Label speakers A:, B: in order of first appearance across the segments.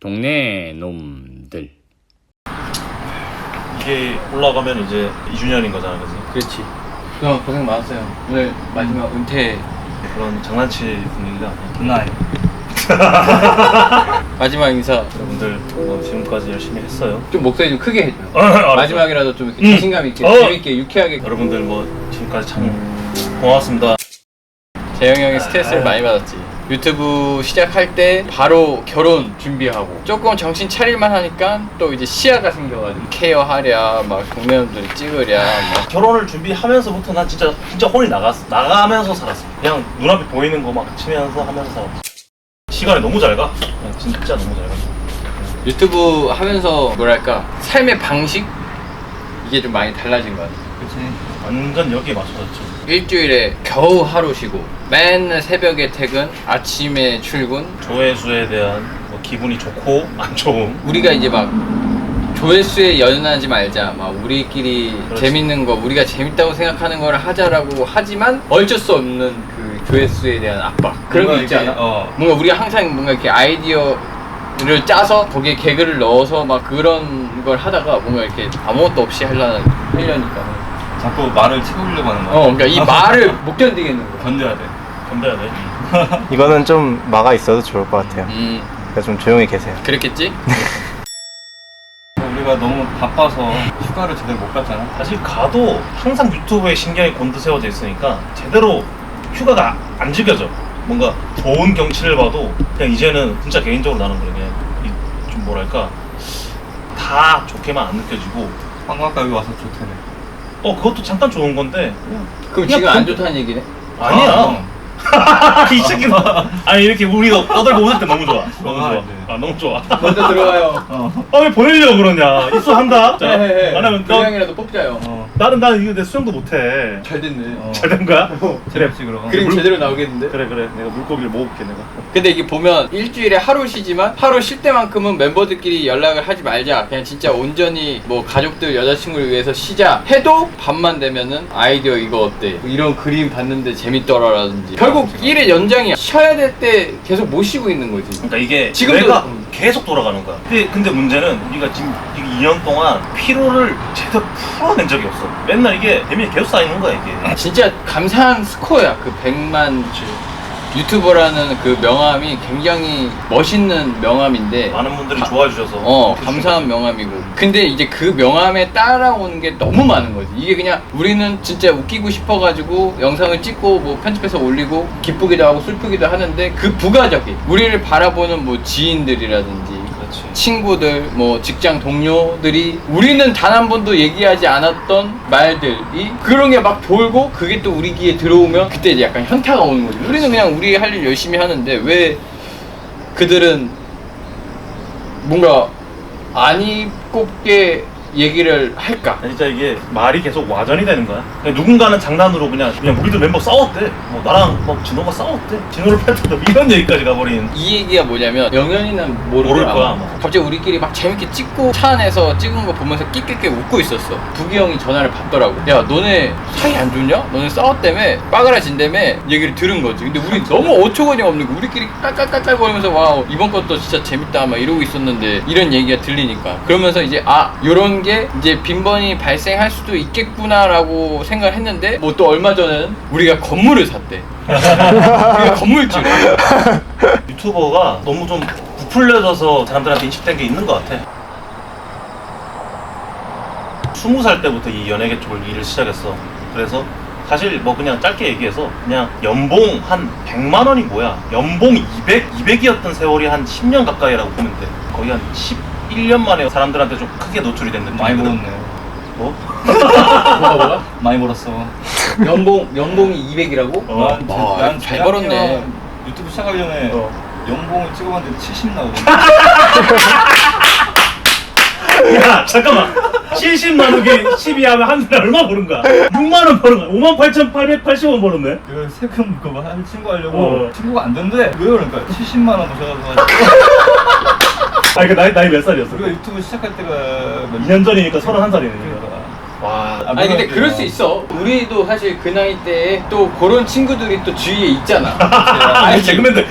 A: 동네 놈들.
B: 이게 올라가면 이제 2주년인 거잖아, 그지?
C: 그렇지. 형 고생 많았어요. 오늘 마지막 은퇴.
B: 그런 장난칠 분위기가 아니야.
C: 장난 아니야. 마지막 인사.
B: 여러분들 지금까지 열심히 했어요.
C: 좀 목소리 좀 크게 해줘.
B: 알았어.
C: 마지막이라도 좀 이렇게 자신감 있게, 재밌게, 유쾌하게.
B: 여러분들 지금까지 참 고맙습니다.
C: 재영이 형이 스트레스를 많이 받았지. 유튜브 시작할 때 바로 결혼 준비하고 조금 정신 차릴만 하니까 또 이제 시야가 생겨가지고 케어하랴, 막 동네놈들이 찍으랴, 막.
B: 결혼을 준비하면서부터 난 진짜 혼이 나가면서 살았어. 그냥 눈앞에 보이는 거 막 치면서 하면서 살았어. 시간이 너무 잘 가. 진짜 너무 잘 가.
C: 유튜브 하면서 뭐랄까 삶의 방식 이게 좀 많이 달라진 것 같아.
B: 그치. 완전 여기에 맞춰졌죠.
C: 일주일에 겨우 하루 쉬고 맨날 새벽에 퇴근, 아침에 출근.
B: 조회수에 대한 기분이 좋고 안 좋음.
C: 우리가 이제 막 조회수에 연연하지 말자, 막 우리끼리
B: 그렇지.
C: 재밌는 거, 우리가 재밌다고 생각하는 걸 하자라고 하지만 어쩔 수 없는 그 조회수에 대한 압박, 그런 게 있지 않아? 뭔가 우리가 항상 뭔가 이렇게 아이디어를 짜서 거기에 개그를 넣어서 막 그런 걸 하다가 뭔가 이렇게 아무것도 없이 하려니까
D: 자꾸 말을 채우려고 하는 거야.
C: 그러니까 이 말을 못 견디겠는 거야.
D: 견뎌야 돼.
B: 견뎌야 돼.
E: 이거는 좀 막아 있어도 좋을 것 같아요. 그러니까 좀 조용히 계세요.
C: 그랬겠지?
D: 우리가 너무 바빠서 휴가를 제대로 못 갔잖아.
B: 사실 가도 항상 유튜브에 신경이 곤두세워져 있으니까 제대로 휴가가 안 즐겨져. 뭔가 좋은 경치를 봐도 그냥 이제는 진짜 개인적으로 나는 그래. 그냥 좀 뭐랄까 다 좋게만 안 느껴지고.
D: 관광가 여기 와서 좋대네.
B: 그것도 잠깐 좋은 건데.
C: 그럼 지금 안 좋다는 얘기네?
B: 아니야. 이 새끼는 아니 이렇게 우리가 떠들고 웃을 때 너무 좋아. 너무 좋아. 너무 좋아.
C: 먼저 들어와요.
B: 왜 보내려고 그러냐. 입수한다. 자,
C: 해.
B: 나는
C: 그냥이라도 뽑자요.
B: 나는 이거 내 수영도 못해.
C: 잘 됐네.
B: 잘 된 거야?
D: 재밌지 그럼.
C: 그림 제대로 나오겠는데?
B: 그래 내가 물고기를 먹어볼게 내가.
C: 근데 이게 보면 일주일에 하루 쉬지만 하루 쉴 때만큼은 멤버들끼리 연락을 하지 말자, 그냥 진짜 온전히 뭐 가족들, 여자친구를 위해서 쉬자 해도 밤만 되면은 아이디어 이거 어때? 이런 그림 봤는데 재밌더라라든지. 결국 일의 연장이야. 쉬어야 될 때 계속 못 쉬고 있는 거지.
B: 그러니까 이게
C: 지금도-
B: 뇌가 계속 돌아가는 거야. 근데 문제는 우리가 지금 2년 동안 피로를 제대로 풀어낸 적이 없어. 맨날 이게 데미지 계속 쌓이는 거야 이게.
C: 진짜 감사한 스코어야. 그 100만 유튜버라는 그 명함이 굉장히 멋있는 명함인데
B: 많은 분들이 좋아해 주셔서
C: 감사한 명함이고, 근데 이제 그 명함에 따라오는 게 너무 많은 거지. 이게 그냥 우리는 진짜 웃기고 싶어가지고 영상을 찍고 뭐 편집해서 올리고 기쁘기도 하고 슬프기도 하는데, 그 부가적인 우리를 바라보는 뭐 지인들이라든지 친구들, 뭐 직장 동료들이 우리는 단 한 번도 얘기하지 않았던 말들이 그런 게 막 돌고, 그게 또 우리 귀에 들어오면 그때 이제 약간 현타가 오는 거지. 우리는 그냥 우리 할 일 열심히 하는데 왜 그들은 뭔가 안 입곱게 얘기를 할까?
B: 진짜 이게 말이 계속 와전이 되는 거야. 그냥 누군가는 장난으로 그냥 우리들 멤버 싸웠대. 뭐 나랑 막 진호가 싸웠대. 진호를 팬트다 이런 얘기까지 가버린.
C: 이 얘기가 뭐냐면 영현이는
B: 모를 거야, 아마.
C: 갑자기 우리끼리 막 재밌게 찍고 차 안에서 찍은 거 보면서 끽끽끼 웃고 있었어. 부기 형이 전화를 받더라고. 야, 너네 사이 안 좋냐? 너네 싸웠다며? 빠그라진다며? 얘기를 들은 거지. 근데 우리 너무 어처구니 없는 거. 우리끼리 깔깔깔깔 거리면서 와, 이번 것도 진짜 재밌다 막 이러고 있었는데 이런 얘기가 들리니까, 그러면서 이제 요런 게 이제 빈번히 발생할 수도 있겠구나라고 생각을 했는데, 뭐 또 얼마 전에는 우리가 건물을 샀대. 우리가 건물주래.
B: 유튜버가 너무 좀 부풀려져서 사람들한테 인식된 게 있는 것 같아. 20살 때부터 이 연예계 쪽을 일을 시작했어. 그래서 사실 뭐 그냥 짧게 얘기해서 그냥 연봉 한 100만 원이 뭐야. 연봉 200이었던 세월이 한 10년 가까이라고 보면 돼. 거의 한 11년 만에 사람들한테 좀 크게 노출이 된 느낌이거든.
D: 많이 벌었네.
B: 뭐?
C: 뭐가?
D: 많이 벌었어.
C: 연봉이 200이라고?
D: 난
C: 잘 벌었네.
D: 유튜브 시작하기 전에 연봉을 찍어봤는데 70 나오거든.
B: 야 잠깐만, 70만 원이 12 하면 한 달에 얼마 버는 거야? 6만 원 버는 거야. 58,880원 벌었네.
D: 이거 세금 그거 한 친구 하려고 친구가 안 된대. 왜 그러니까 70만 원 모셔가지고.
B: 그 나이 몇 살이었어?
D: 우리가 유튜브 시작할 때가
B: 2년 전이니까 31살이네.
D: 그러니까
B: 와.
C: 아니 근데 그럴 수 있어. 우리도 사실 그 나이 때에 또 그런 친구들이 또 주위에 있잖아.
B: 아니 개그맨들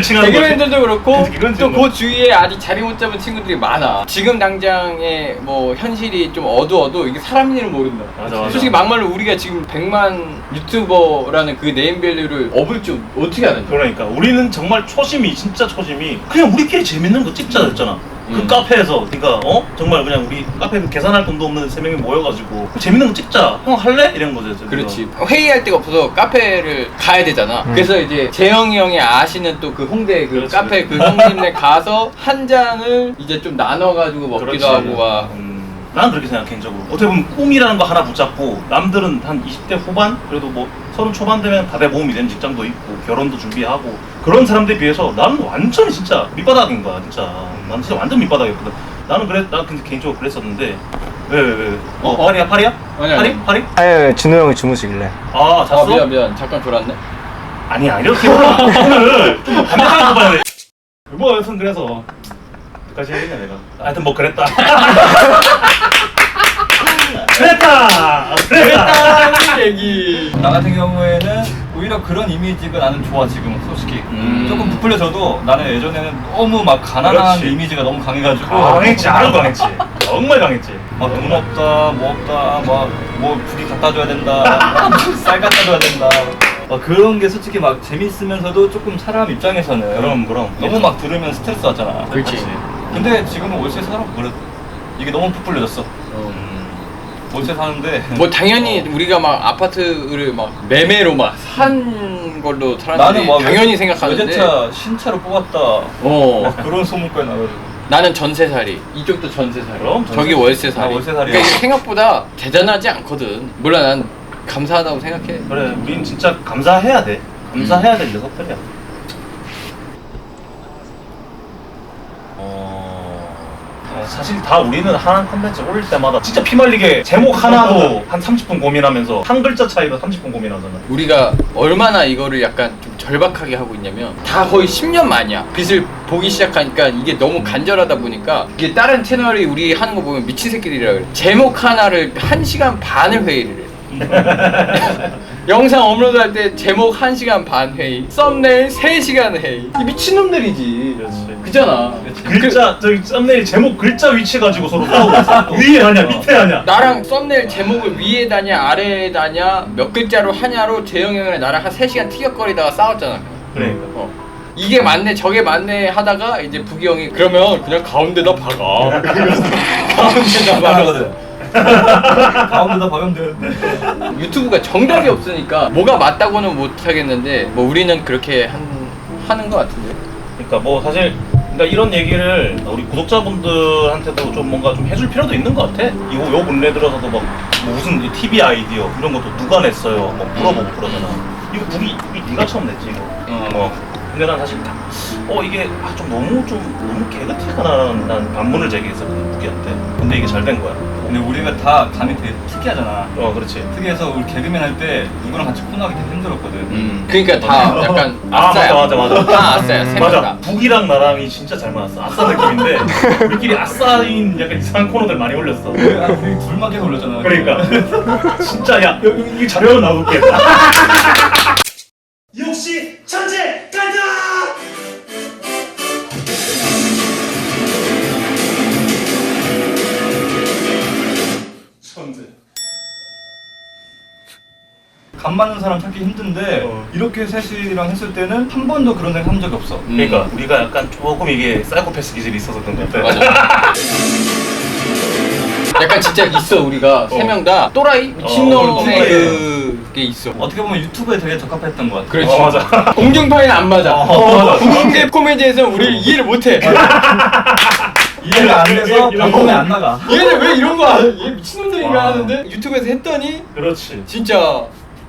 B: 칭하는 거지.
C: 개그맨들도 그렇고
B: 개그맨
C: 또
B: 칭하는
C: 그 주위에 아직 자리 못 잡은 친구들이 많아. 지금 당장의 뭐 현실이 좀 어두워도 이게 사람 일은 모른다.
B: 맞아.
C: 솔직히 막말로 우리가 지금 100만 유튜버라는 그 네임밸류를 업을 줄 어떻게 하는지.
B: 그러니까 우리는 정말 초심이 진짜 초심이 그냥 우리끼리 재밌는 거 찍자였잖아. 그 카페에서 그러니까 정말 그냥 우리 카페 계산할 돈도 없는 3명이 모여가지고 재밌는 거 찍자. 형 할래? 이런 거죠.
C: 그렇지. 회의할 데가 없어서 카페를 가야 되잖아. 그래서 이제 재영이 형이 아시는 또 그 홍대 그
B: 그렇지,
C: 카페 그 형님네 가서 한 잔을 이제 좀 나눠가지고 먹기도
B: 그렇지.
C: 하고 막.
B: 난 그렇게 생각해 개인적으로. 어떻게 보면 꿈이라는 거 하나 붙잡고 남들은 한 20대 후반 그래도 뭐 30 초반 되면 다들 모험이 되는 직장도 있고 결혼도 준비하고 그런 사람들에 비해서 나는 완전히 진짜 밑바닥인 거야 진짜. 나는 진짜 완전 밑바닥이었거든. 나는 근데 개인적으로 그랬었는데 왜? 파리야?
C: 아니.
B: 파리?
E: 아니 진호 형이 주무시길래.
B: 아 잤어?
C: 미안 잠깐 졸았네.
B: 아니야 이렇게 오늘 좀 반박하는 거 봐야 돼. 뭐 여튼 그래서 여기까지 해야겠냐 내가. 하여튼 뭐 그랬다. 그랬다
C: 얘기.
D: 나 같은 경우에는 오히려 그런 이미지가 나는 좋아 지금은 솔직히. 조금 부풀려져도 나는 예전에는 너무 막 가난한
B: 그렇지.
D: 이미지가 너무 강해가지고.
B: 강했지 아주 강했지. 정말 강했지.
D: 막 돈 없다, 뭐 없다, 막 뭐 부기 갖다 줘야 된다, 쌀 갖다 줘야 된다. 막 그런 게 솔직히 막 재밌으면서도 조금 사람 입장에서는
B: 그럼
D: 너무 막 들으면 스트레스 받잖아.
C: 그렇지.
D: 근데 지금은 월세 살아고 그래. 이게 너무 부풀려졌어. 월세 사는데
C: 뭐 당연히 우리가 막 아파트를 막 매매로 막 산 걸로 사람들이
D: 나는 막
C: 당연히 생각하는데
D: 외제차 신차로 뽑았다. 막 그런 소문까지 나가지고.
C: 나는 전세살이, 이쪽도 전세살이,
B: 그럼,
C: 저기 월세살이.
D: 아, 월세살이야.
C: 그러니까 이게 생각보다 대단하지 않거든. 물론 난 감사하다고 생각해.
B: 그래 우린 진짜 감사해야 돼. 감사해야 될 녀석들이야. 사실 다 우리는 하나 컨텐츠 올릴 때마다 진짜 피말리게 제목 하나도 한 30분 고민하면서 한 글자 차이도 30분 고민하잖아.
C: 우리가 얼마나 이거를 약간 좀 절박하게 하고 있냐면 다 거의 10년 만이야. 빛을 보기 시작하니까 이게 너무 간절하다 보니까 이게 다른 채널이 우리 하는 거 보면 미친 새끼들이라 그래. 제목 하나를 1시간 반을 회의를 해. 영상 업로드할 때 제목 1시간 반 회의, 썸네일 3시간 회의. 이 미친놈들이지.
B: 그렇지.
C: 그잖아.
B: 글자 저기 썸네일 제목 글자 위치 가지고 서로 싸우고 있어. 위에 하냐 밑에 하냐.
C: 나랑 썸네일 제목을 위에 다냐 아래에 다냐 몇 글자로 하냐로 재영이 형이랑 나랑 한 3시간 티격거리다가 싸웠잖아.
B: 그러니까.
C: 이게 맞네 저게 맞네 하다가 이제 부기 형이 그러면 그냥 가운데다 박아. 가운데다 박아.
D: 하거든. 가운데다 박으면 되는데.
C: 유튜브가 정답이 없으니까 뭐가 맞다고는 못 하겠는데 뭐 우리는 그렇게 하는 것 같은데.
B: 그러니까 뭐 사실 그러니까 이런 얘기를 우리 구독자분들한테도 좀 뭔가 좀 해줄 필요도 있는 것 같아. 요 근래 들어서도 막 뭐 무슨 TV 아이디어 이런 것도 누가 냈어요? 뭐 물어보고 그러잖아. 이거 북이 네가 처음 냈지 이거. 근데 난 사실 이게 좀 너무 개그티가나라는 난 반문을 제기했었거든 북이한테. 근데 이게 잘 된 거야.
D: 근데 우리가 다 감이 되게 특이하잖아.
B: 그렇지.
D: 특이해서 우리 개그맨 할 때 누구랑 같이 코너하기 되게 힘들었거든.
C: 그러니까 다 약간
B: 아,
C: 아싸야.
B: 맞아.
C: 다 아싸야. 세 명
B: 맞아.
C: 다.
B: 북이랑 나랑이 진짜 잘 맞았어. 아싸 느낌인데 우리끼리 아싸인 약간 이상한 코너들 많이 올렸어.
D: 우리 둘만 계속 올렸잖아.
B: 그러니까 진짜 야 이게 자료로 나올게. 역시 천재 간다. 천재.
D: 감 맞는 사람 찾기 힘든데 이렇게 셋이랑 했을 때는 한 번도 그런 생각 한 적이 없어.
B: 그러니까 우리가 약간 조금 이게 사이코패스 기질이 있어서 그런 것 같아.
C: 맞아. 약간 진짜 있어 우리가 세 명 다 또라이 미친놈의
B: 또라이.
C: 그게 있어.
D: 어떻게 보면 유튜브에 되게 적합했던 것 같아.
C: 그렇지.
B: 맞아.
C: 공중파에는 안 맞아.
B: 맞아.
C: 공중계 코미디에서는 우리를 이해를 못해.
D: 이해가 안 돼서 방송에 안 나가.
C: 얘네 왜 이런 거 안? 얘 미친놈들인가 하는데 유튜브에서 했더니
B: 그렇지.
C: 진짜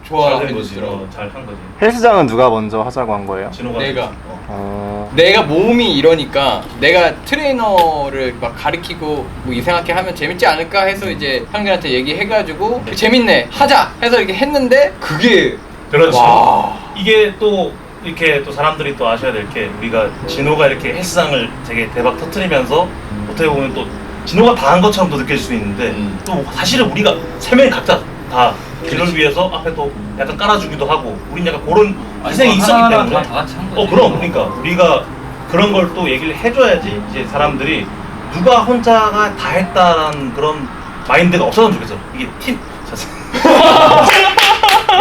C: 좋아해
B: 잘된 거지.
C: 주더라고.
B: 잘한 거지.
E: 헬스장은 누가 먼저 하자고 한 거예요?
B: 진호가
C: 내가.
E: 내가
C: 내가 몸이 이러니까 내가 트레이너를 막 가르치고 뭐 이상하게 하면 재밌지 않을까 해서 이제 형들한테 얘기해가지고 재밌네 하자 해서 이렇게 했는데 그게
B: 그렇지.
C: 와.
B: 이게 또 이렇게 또 사람들이 또 아셔야 될 게 우리가 진호가 이렇게 헬스장을 되게 대박 터트리면서 어떻게 보면 또 진호가 다 한 것처럼도 느껴질 수 있는데 또 사실은 우리가 세 명이 각자 다 길을 위해서 앞에 또 약간 깔아주기도 하고 우린 약간 그런 희생이 있었기
D: 하나하나
B: 때문에
D: 다 같이 한 거지.
B: 그럼 그러니까 우리가 그런 걸 또 얘기를 해줘야지 이제 사람들이 누가 혼자가 다 했다라는 그런 마인드가 없어졌으면 좋겠어. 이게 팀.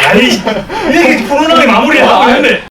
B: 야이 이게 불운하게 마무리하고 있는데